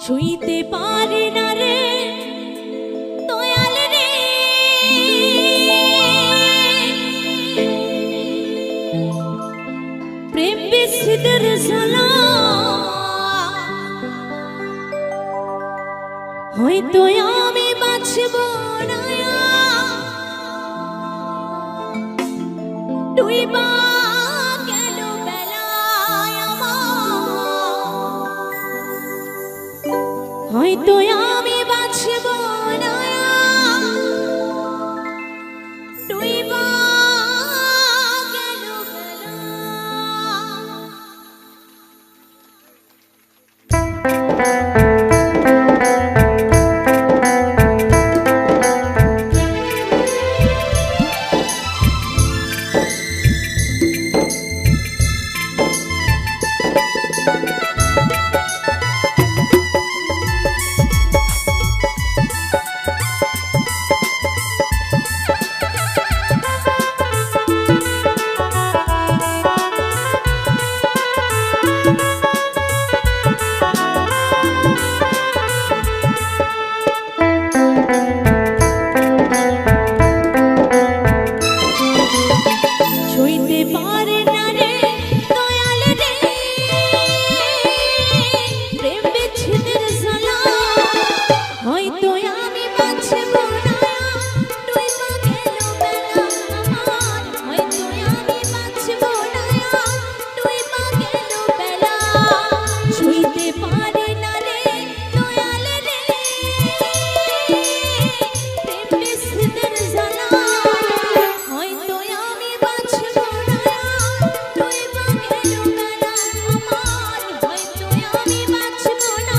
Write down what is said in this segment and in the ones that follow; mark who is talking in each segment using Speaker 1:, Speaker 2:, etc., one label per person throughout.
Speaker 1: ছুঁইতে পারি না রে দয়াল রে, প্রেম বিচ্ছেদের জ্বালা হয়তো আমি বাঁচব না, ডুইবা গেল বেলায় আমার, হয়তো আমি বাঁচব না, ডুইবা গেল বেলা। ছুঁইতে পারে না রে দয়াল রে, প্রেম বিচ্ছেদের জ্বালা হয়তো আমি বাঁচব না, ডুইবা গেল বেলা আমার, হয়তো আমি বাঁচব না, ডুইবা গেল বেলা। ছুঁইতে পারে না রে দয়াল রে, প্রেম বিচ্ছেদের জ্বালা হয়তো আমি বাঁচব না, ডুইবা গেল বেলা আমার, হয়তো আমি বাঁচব না,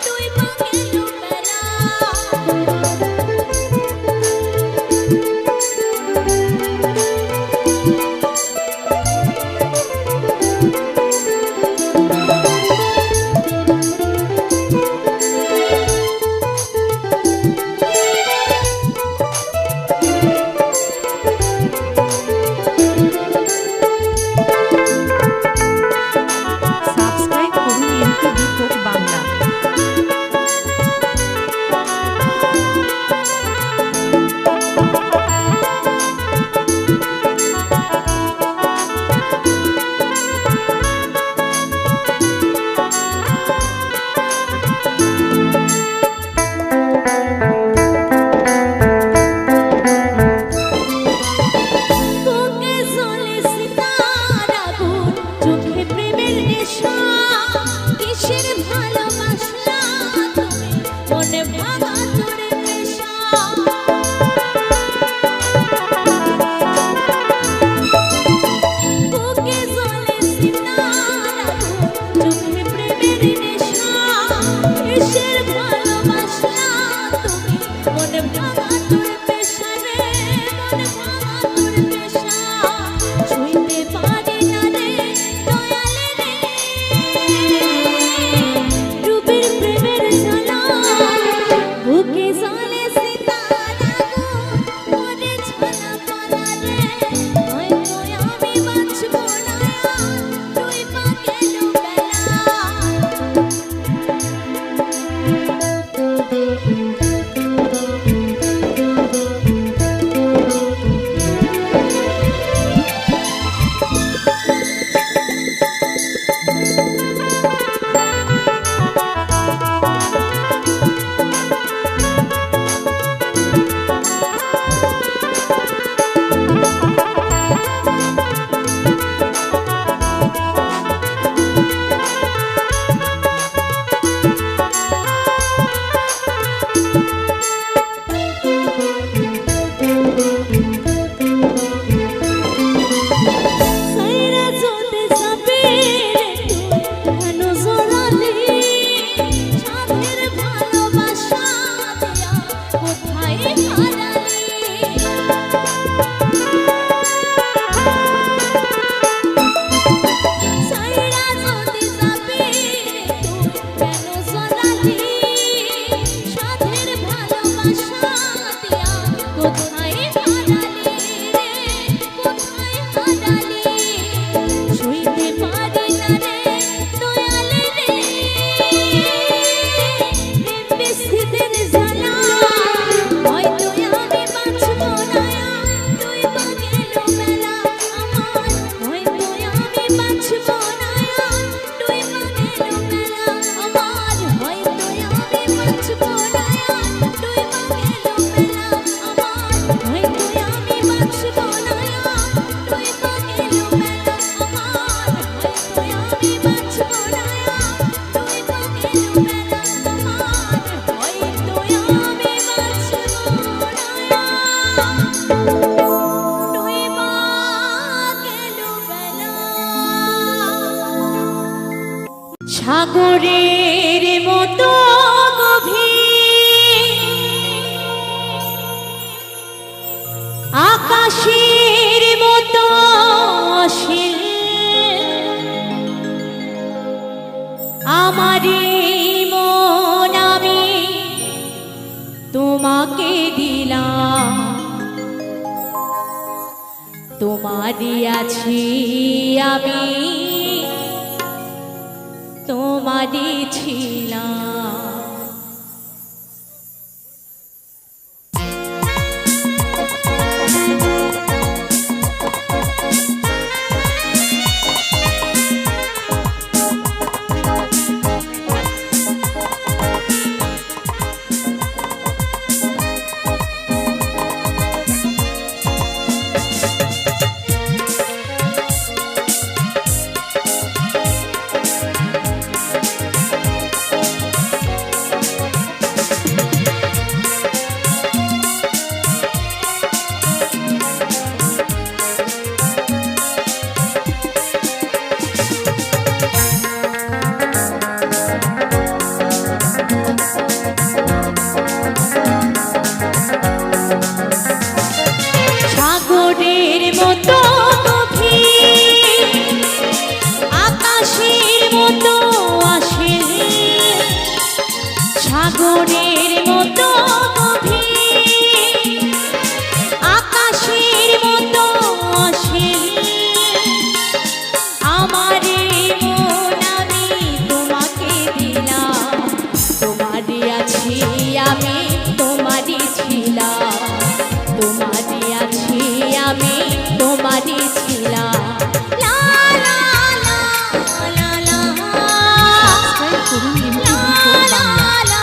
Speaker 1: ডুইবা গেল বেলা।
Speaker 2: সাবস্ক্রাইব করুন এমটিভি ফোক বাংলা।
Speaker 1: বুকে জ্বলে সীতার আগুন, চোখে প্রেমের নেশা, কিসের ভালোবাসলা তুমি, মনে ভাঙা তোর পেশা। বুকে জ্বলে সীতার আগুন, চোখে প্রেমের নেশা, কিসের ভালোবাসলা তুমি, মনে ভাঙা তোর পেশা রে, মনে ভাঙা তোর পেশা। ছুঁইতে পারি না রে দয়াল রে, রূপের প্রেমের জ্বালা বুকে জ্বলে সীতার আগুন, মনে ঝালা পালা রে, হয়তো আমি বাঁচব না, ডুইবা গেল বেলা। সাগরের মতো গভীর, আকাশের মতো অসীম, আমারই মন আমি তোমাকে দিলাম, তোমারই আছি আমি, তোমারই ছিলাম। সাগরের মতো গভীর, আকাশের মতো অসীম, সাগরের মতো গভীর, আকাশের মতো অসীম, আমারই মন আমি তোমাকে দিলাম, তোমারই আছি আমি, তোমারই ছিলাম, তোমারই আছি আমি, তোমারই ছিলাম। লা লা লা লা লা,
Speaker 2: সাবস্ক্রাইব করুন এমটিভি ফোক বাংলা।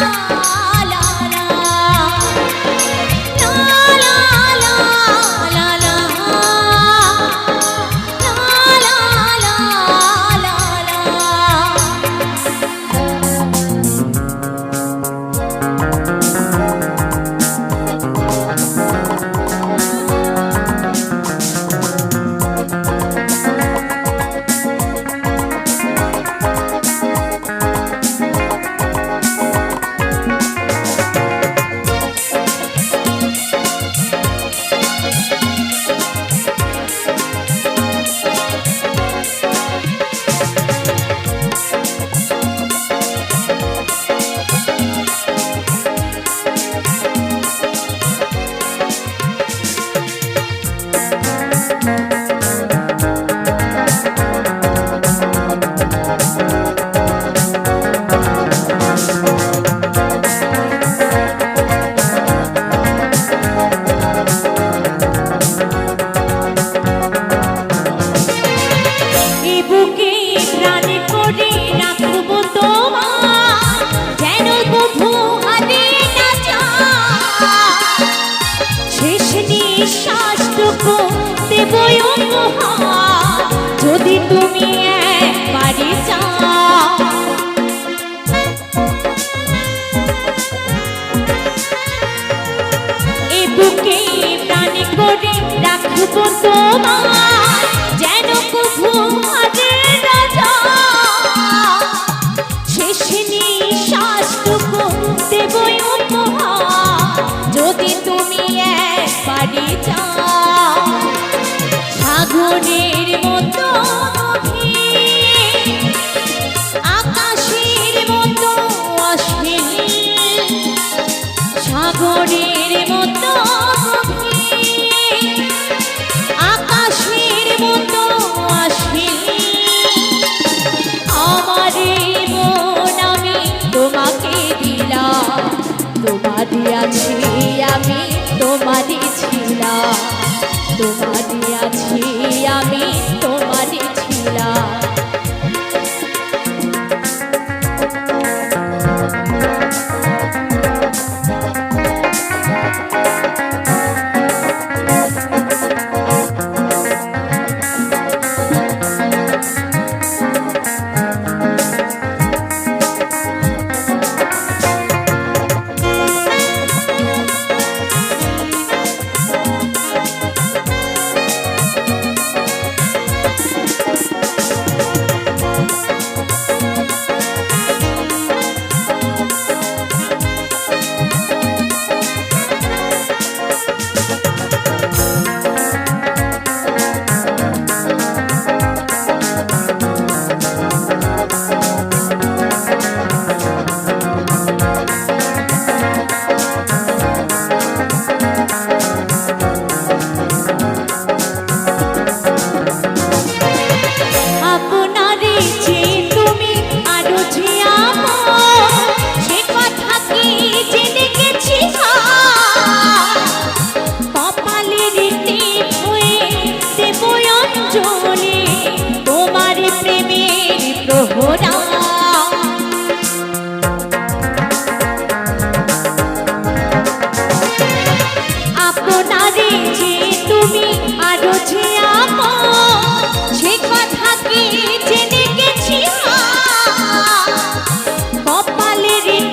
Speaker 1: নিঃশ্বাসটুকু দেবই উপহার, যদি তুমি একবারই চাও। এ বুকে প্রাণ করে রাখবো তোমার, যেন কভু হারে না যাও। শেষ নিঃশ্বাসটুকু দেবই উপহার, যদি তুমি একবারই চাও। সাগরের মতো গভীর, আকাশের মতো অসীম, সাগরের মতো গভীর, আকাশের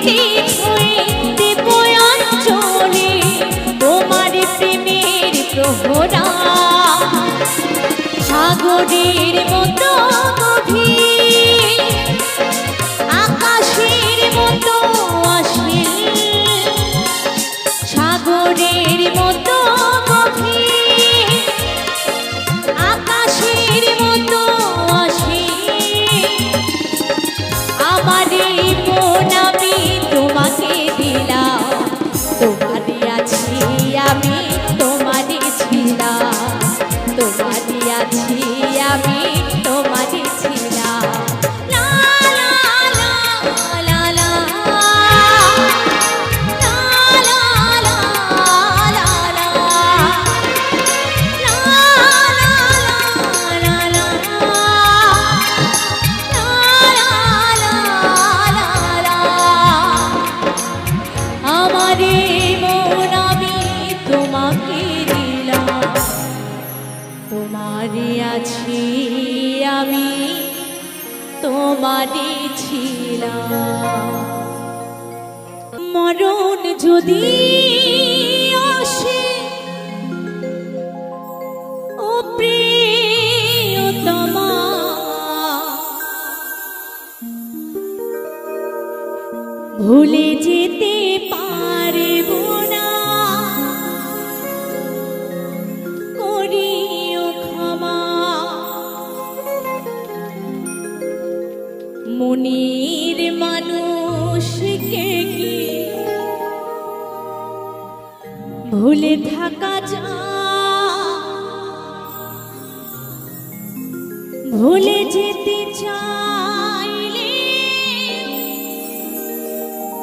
Speaker 1: ঠিক হয়ে দেব অঞ্চলে তোমার প্রেমের প্রহরা। সাগরের মতো গভীর, আকাশের মতো অসীম, সাগরের মতো গভীর, আকাশের মতো অসীম। আমার এই মন আমি তোমাকে দিলাম, তোমারই আছি আমি, তোমারই ছিলাম, তোমারই আছি আমি, তোমারই ছিলাম। লা লা লা লা লা, লা লা লা লা লা, লা লা লা লা লা। আমার এই মন আমি তোমাকে দিলাম, তোমারই আছি আমি, তোমারই ছিলাম। মরণ যদি আসে ও প্রিয়তমা, ভুলে যেতে পারব না, করিও ক্ষমা। মনের মানুষকে কি ভুলে থাকা যায়, ভুলে যেতে চাইলে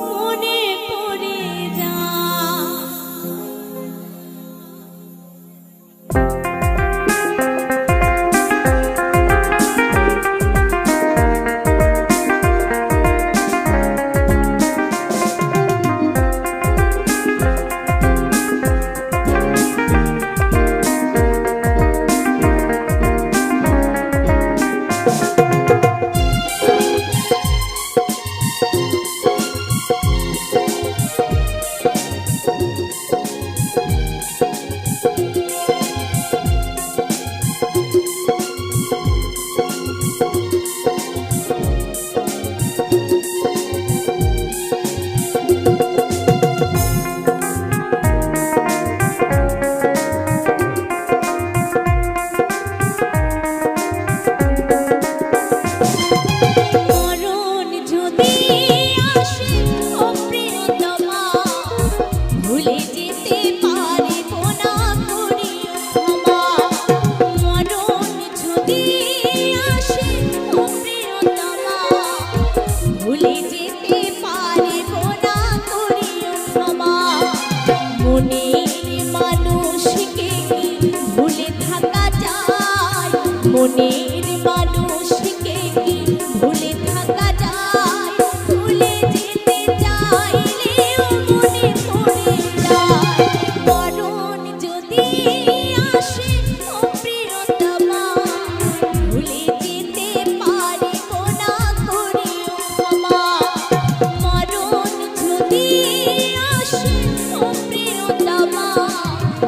Speaker 1: মনে পড়ে যায়। মরণ যদি আসে ও প্রিয়তমা, ভুলে যেতে পারব না, করিও ক্ষমা। মরণ যদি আসে ও প্রিয়তমা, ভুলে যেতে পারব না, করিও ক্ষমা। মনের মানুষকে কি ভুলে থাকা যায়, মনের মানুষকে কি ভুলে থাকা যায়, ভুলে যেতে চাইলেও মনে পড়ে যায়। মরণ যদি আসে ও প্রিয়তমা, ভুলে যেতে পারব না, করিও ক্ষমা। মরণ যদি আসে ও প্রিয়তমা,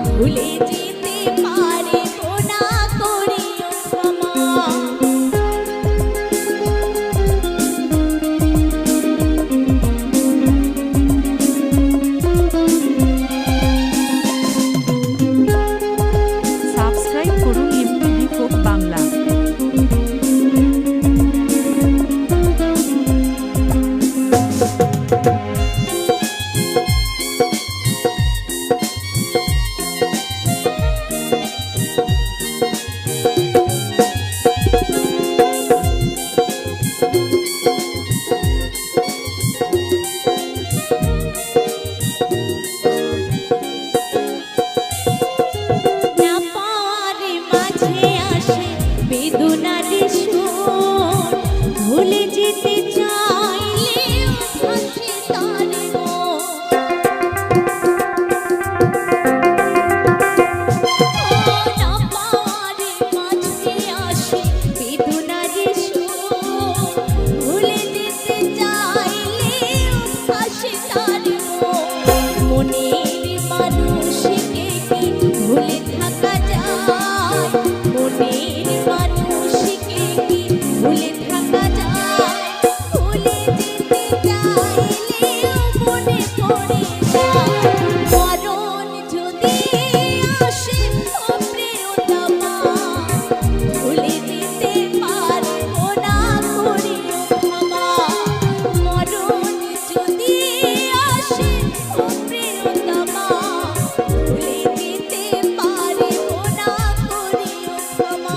Speaker 1: ভুলে যেতে পারব না, করিও ক্ষমা। পড়ে যায় মরণ যদি আসে ও প্রিয়তমা ভুলে যেতে পারবো না করিও ক্ষমা মরণ যদি আসে ও প্রিয়তমা ভুলে যেতে পারবো না করিও ক্ষমা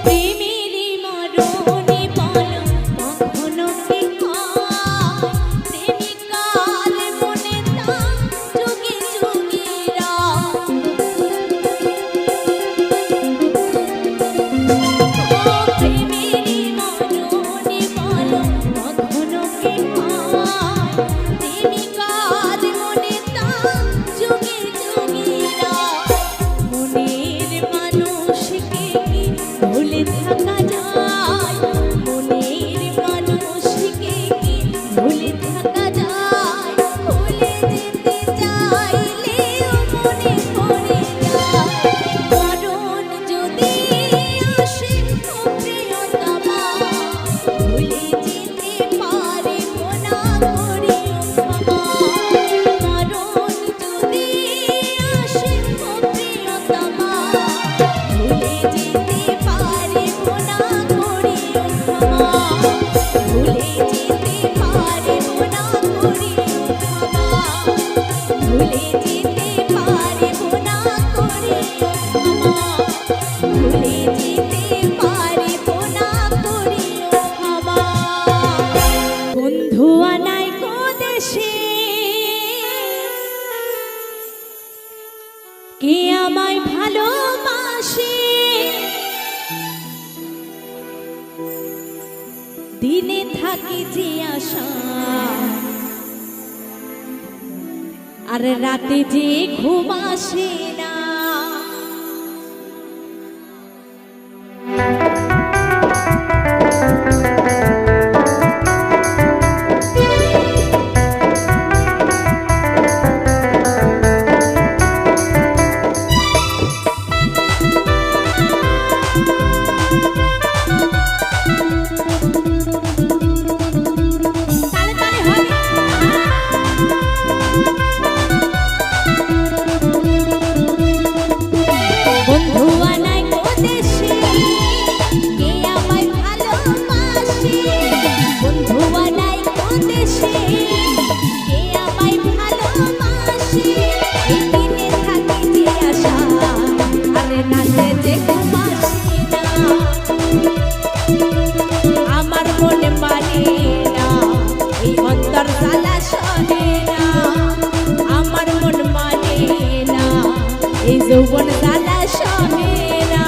Speaker 1: প্রেমেরই মরণে বলো কখনো কি হয় প্রেমিকার মনে তা যুগে যুগে প্রেমেরই মরণে বলো কখনো কি হয় প্রেমিকার মনে তা যুগে যুগে মনের মানুষকে কি ভুলে থাকা যায় মনের মানুষকে কি ভুলে থাকা যায় ভুলে যেতে চাইলেও মনে পড়ে যায় মরণ যদি আসে ও প্রিয়তমা ভুলে যেতে পারবো না করিও ক্ষমা মরণ যদি আসে ও প্রিয়তমা ভুলে যেতে পারবো না করিও ক্ষমা ভুলে যেতে পারবো না করিও ক্ষমা ভুলে যেতে পারবো না করিও ক্ষমা ভুলে যেতে পারবো না করিও ক্ষমা বন্ধু আনাই কো দেশে কে আমায় ভালোবাসে দিনে থাকে যে আশা আর রাতে যে ঘুম আসে না তালে তালে হবে বন্ধু আনাই কো দেশে কে আমায় ভালোবাসে বন্ধু আনাই কো দেশে কে আমায় ভালোবাসে এই দিনে থাকে যে আশা আর রাতে যে ঘুম আসে না আমার মনে মানে না এই অন্তর জ্বালা সহে না আমার মন মানে না এই যৌবন জ্বালা সহে না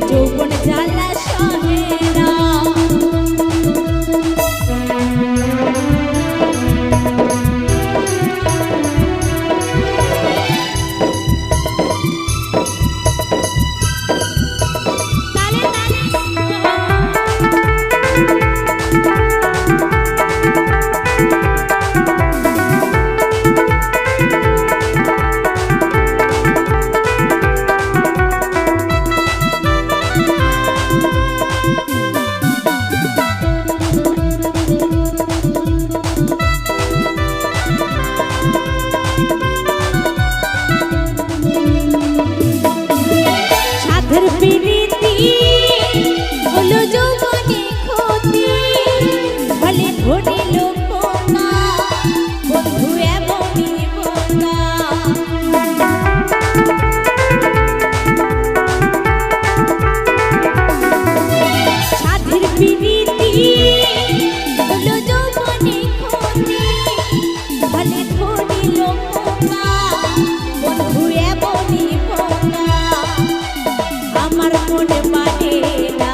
Speaker 1: যৌবন জ্বালা সহে না। তালে সাধের প্রীতি হলো যৌবনে ক্ষতি, ফলে ধরিল পোকা বন্ধু এমনই বোকা। সাধের প্রীতি হলো যৌবনে ক্ষতি, ফলে ধরিল পোকা বন্ধু এমনই বোকা। আমার মনে মানে না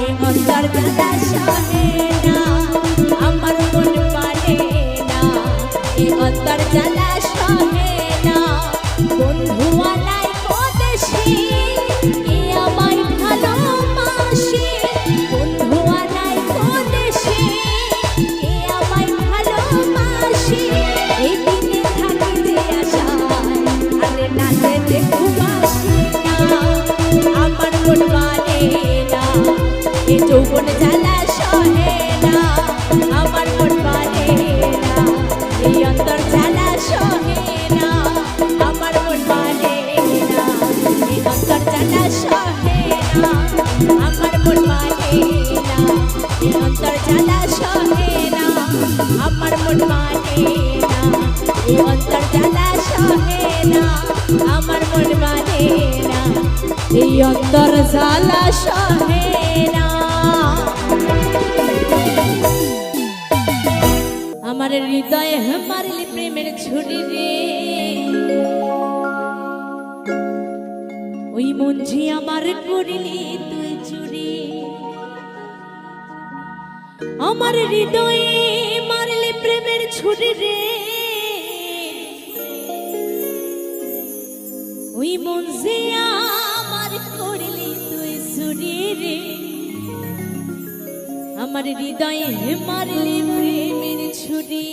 Speaker 1: এ অন্তর জ্বালা সহে না। আমার মনে মানে না এ অন্তর জ্বালা সহে না। বন্ধু আলাই পদেশে এ আমায় ভালোবাসে, বন্ধু আলাই পদেশে এ আমায় ভালোবাসে। এই দিনে থাকিতে আশায় আরে নাচে দেখুবাসি না। আমার মন মানে না এ যৌবন জ্বালা সহে না। আমার মন মানে না এই অন্তর জ্বালা সহে না। আমার মন মানে না এই অন্তর জ্বালা সহে না। আমার মন মানে না এই অন্তর জ্বালা সহে না। আমার মন মানে না এই অন্তর জ্বালা সহে না। আমার মন মানে না এই অন্তর জ্বালা সহে না। আমার হৃদয়ে মারলি প্রেমের ছুরি রে, ওই মঞ্জি আমার করিলি তুই চুরি। আমার হৃদয়ে মারলি প্রেমের ছুরি রে, ওই মঞ্জি আমার করিলি তুই চুরি রে। আমার হৃদয়ে মারলি প্রেমের ছুরি।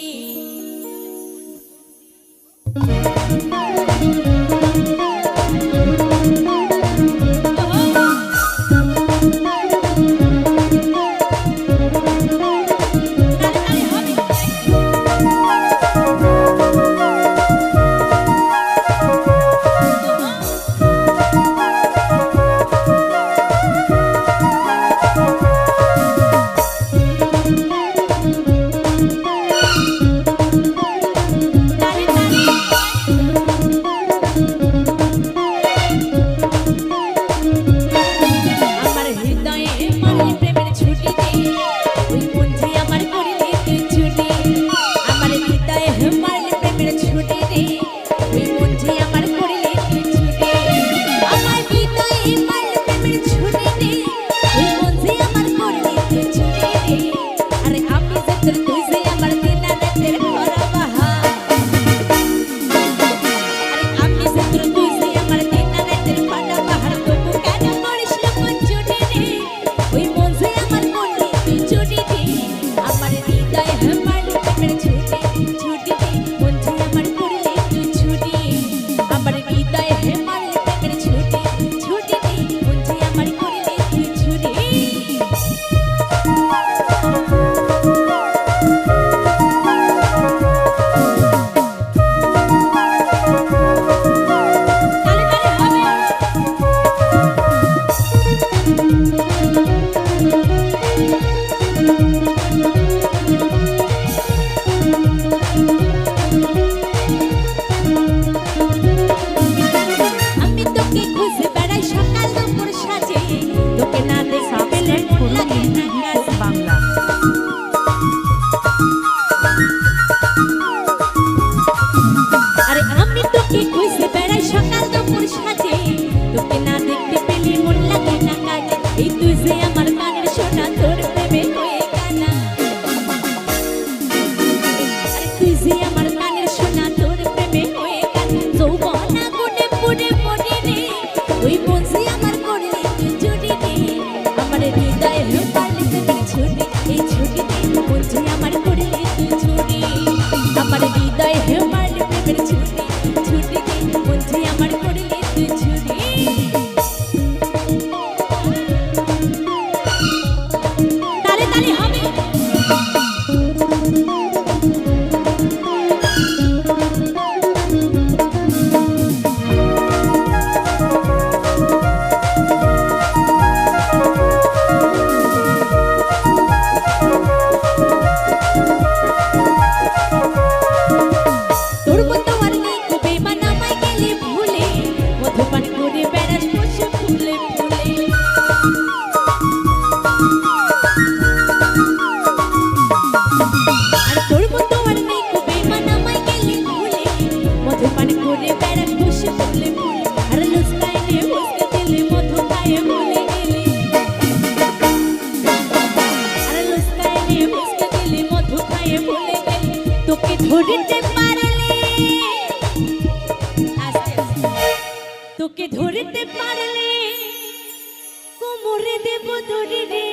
Speaker 1: তোরে দেব তোরে রে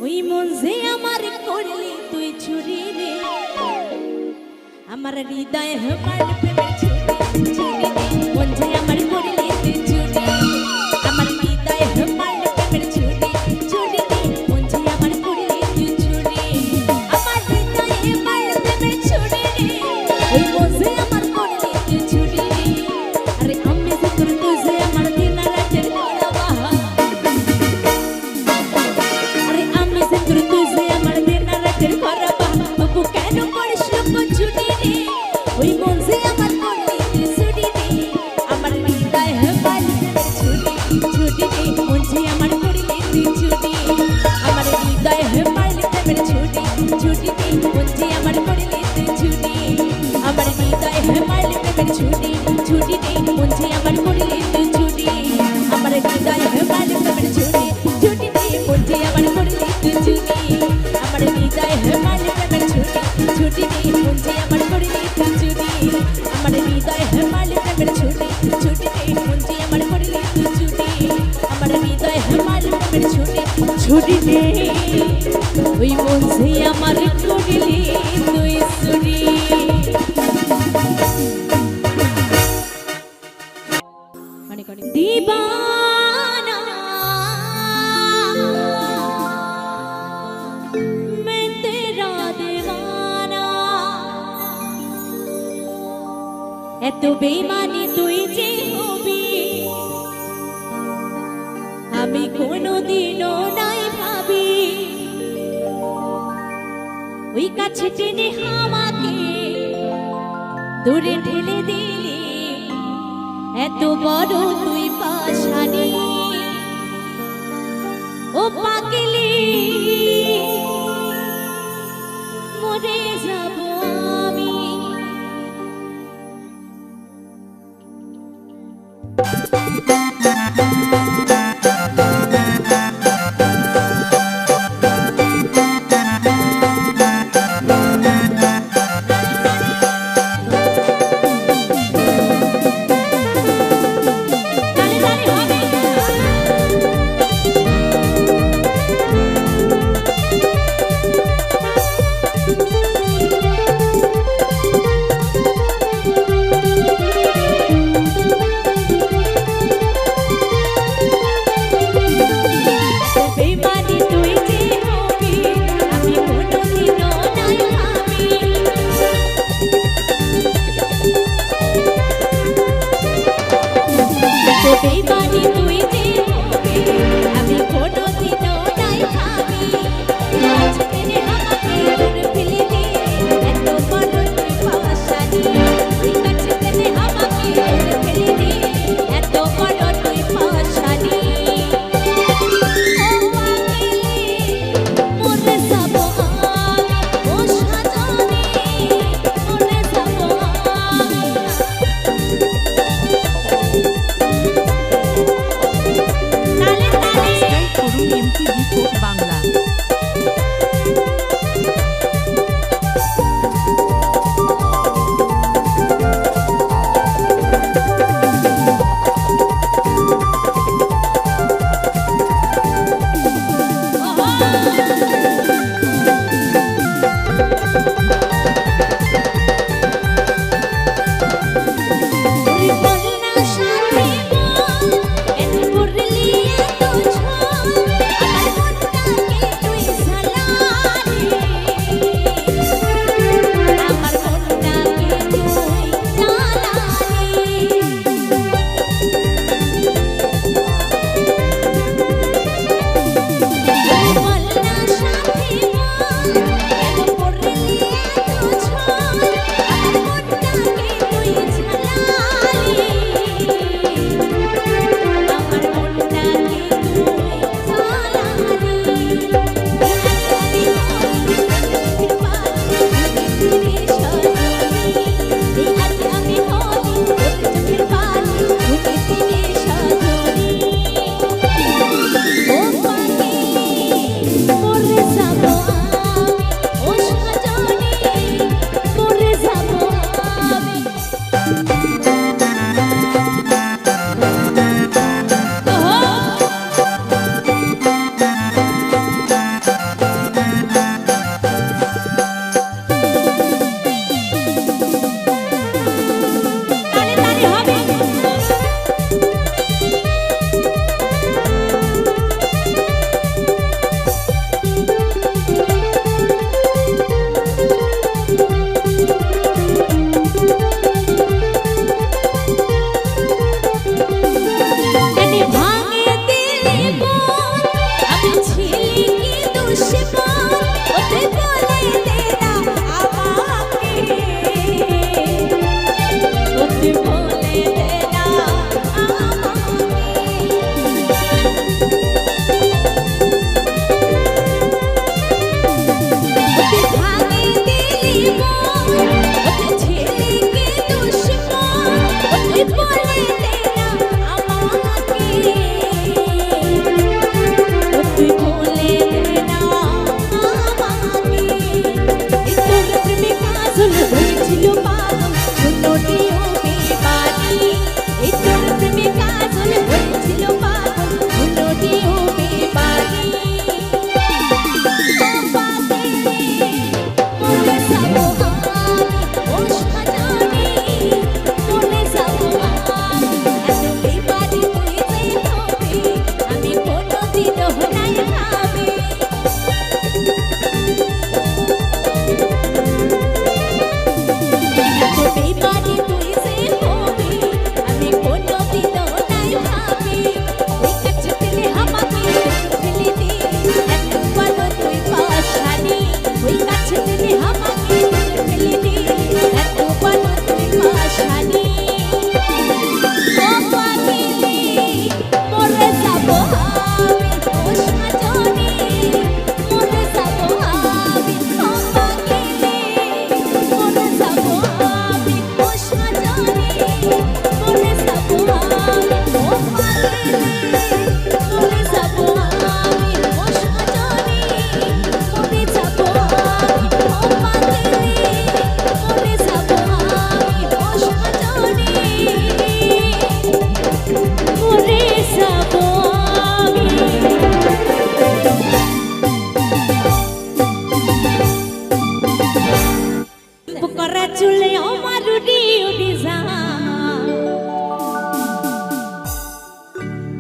Speaker 1: ওই মন যে আমার করলি তুই চুরি রে আমার হৃদয় আমার প্রেমের ছুরি ছুরি রে মন যে আমার করলি তুই চুরি আমার হৃদয় আমার প্রেমের ছুরি ছুরি রে মন যে আমার করলি তুই চুরি আমার হৃদয় আমার প্রেমের ছুরি রে ওই মন যে আমার করলি তুই চুরি রে আরে আমি যে তোর তুই যে আমার দিন রাতের করাবা আরে আমি যে তোর তুই যে আমার দিন রাতের করাবা বাবু কেন করিস লোক ছুটি রে ওই মন যে আমার করলি তুই ছুটি রে আমার হৃদয় আমার প্রেমের ছুটি ছুটি রে মন যে আমার করলি তুই ছুটি আমার হৃদয় আমার প্রেমের ছুটি ছুটি রে মন যে আমার করলি তুই ছুটি আমার হৃদয় আমার প্রেমের ছুটি ছুটি রে মন যে আমার করলি তুই ছুটি আমার হৃদয় আমার প্রেমের ছুটি ছুটি রে মন যে আমার করলি তুই ছুটি আমার হৃদয় আমার প্রেমের ছুটি ছুটি রে মন যে আমার করলি তুই ছুটি আমার হৃদয় আমার প্রেমের ছুটি ছুটি রে মন যে আমার করলি তুই ছুটি আমার হৃদয় আমার প্রেমের ছুটি ছুটি রে ওই মন যে আমার করলি তুই ছুটি दीवाना मैं तेरा दीवाना এত বেমানি তুই যে হবি আমি কোনোদিনও নাই ভাবি ওই কাছে টেনে আমাকে দূরে ঠেলে দিলি এত বড় তুই পাশানি ও পাগলি মরে যাব আমি বেমানি তুই যে হবি আমি কোনোদিনও নাই ভাবি কাছে টেনে আমাকে দূরে ফেলে দিলি এত বড় তুই পাশানি ওই কাছে টেনে আমাকে দূরে ফেলে দিলি এত বড় তুই পাশানি ও পাগলি মরে যাব আমি ও সাজনি মরে যাব আমি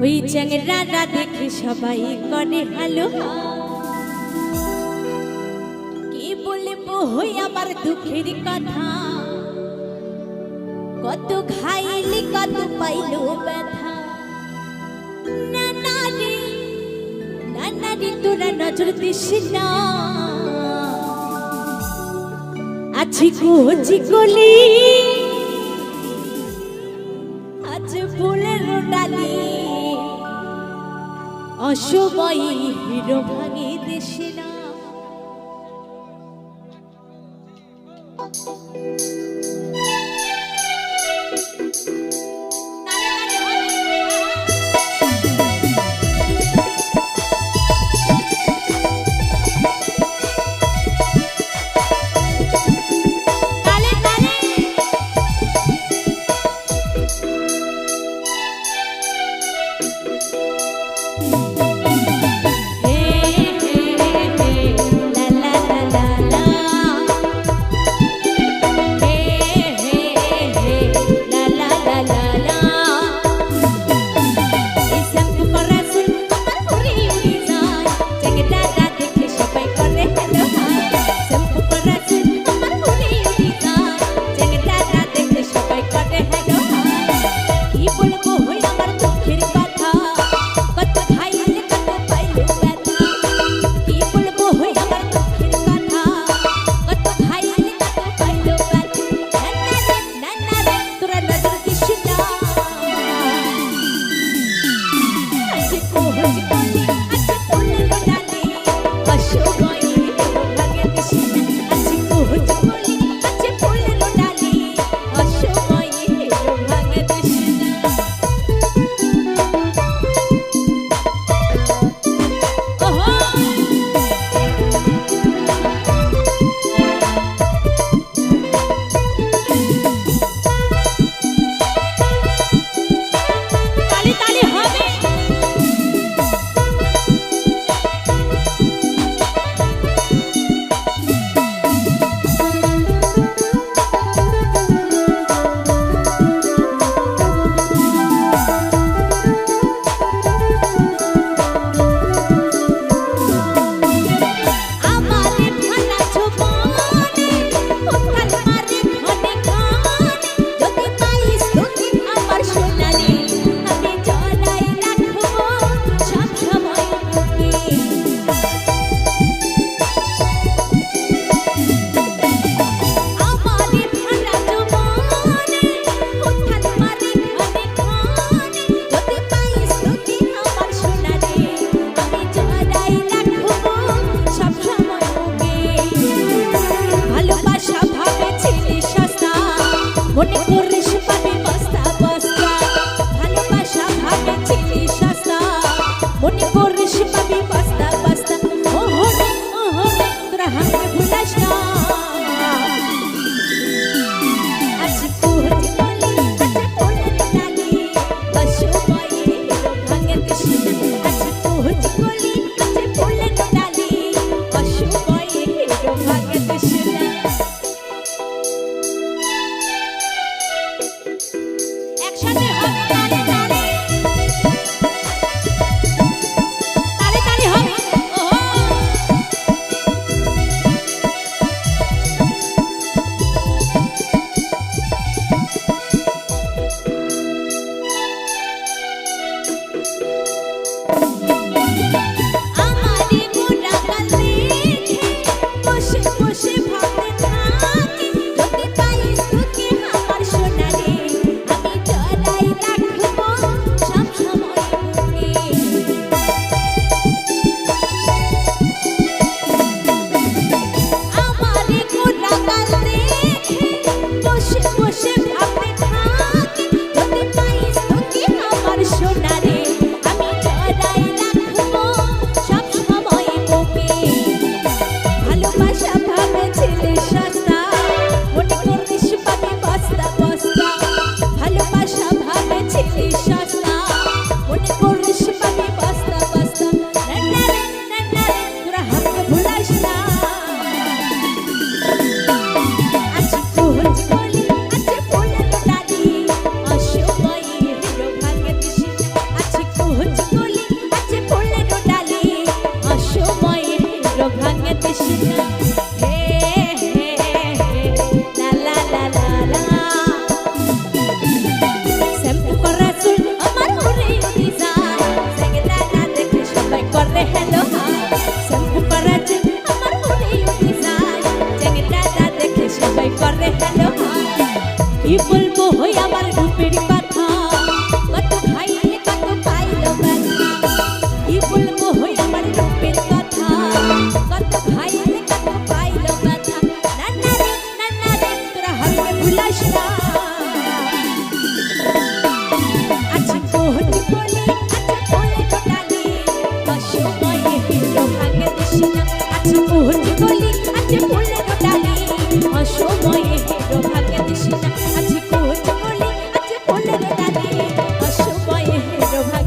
Speaker 1: ওই চ্যাংড়ারা দেখে সবাই করে হালো কি বলবো হই আমার দুঃখের কথা কত খাইলি কত পাইলো ব্যথা নানারি তোরা নজর দিস না আছি কোচি গলি আজ ফুলের ডালি অসময় হিরো ভাঙে দেশে না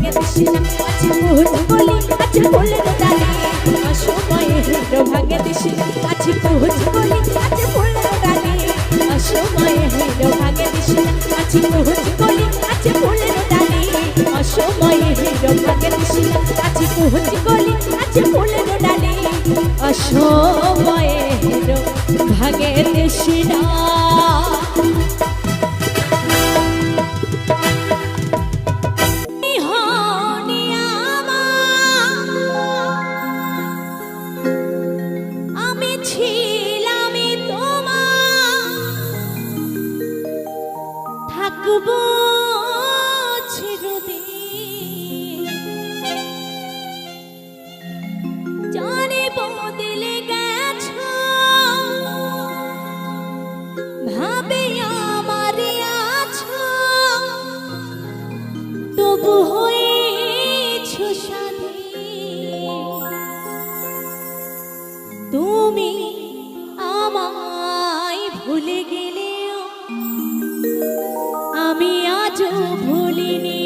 Speaker 1: ভাঙে দিস না আছে বহুত গলি আছে ফুলের ডালি অসময়ে হিরো ভাঙে দিস না আছে বহুত গলি আছে ফুলের ডালি অসময়ে হিরো ভাঙে দিস না আছে বহুত গলি আছে ফুলের ডালি অসময়ে হিরো ভাঙে দিস না আছে বহুত গলি আছে ফুলের ডালি অসময়ে হিরো ভাঙে দিস না থাকবো চিরদিন জানে বদলে গেছো ভাবে আমারে আছো তবু হয়েছো স্বাধীন তুমি আমায় ভুলে গেলেও আমি আজও ভুলিনি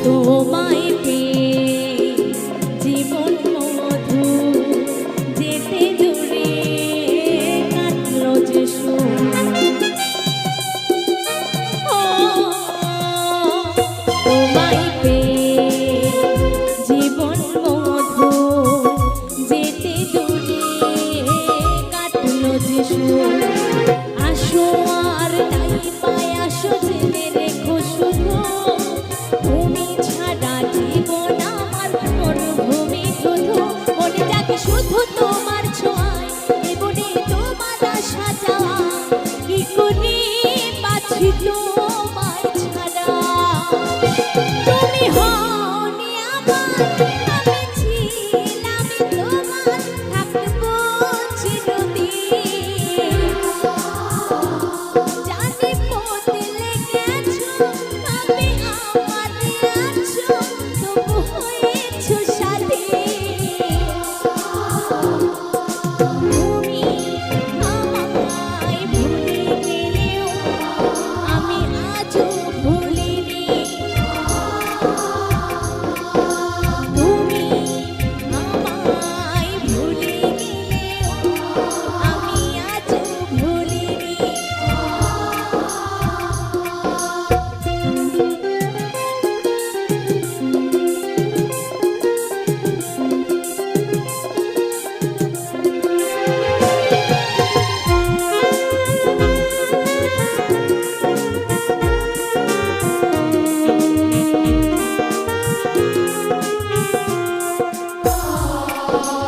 Speaker 1: তোমায় পেয়ে জীবন মধু যেতে দূরে কাটলো যে তোমায় পেয়ে জীবন মধু যেতে দূরে কাটলো যে আসো আর নাই পায় আসো জেনে রেখো শুধু তুমি ছাড়া জীবন আমার মরুভূমি শুধু মনে ডাকে শুধু তোমার ছোঁয়ায় জীবনে তোমার আশা যাওয়া কি করি পাচ্ছি তোমায় ছাড়া তুমি হওনি আমার আমি ছিলাম তোমার থাকবো চিরদিন জানি বদলে গেছো ভাবে আমারে আছো তবু হয়েছো স্বাধীন লা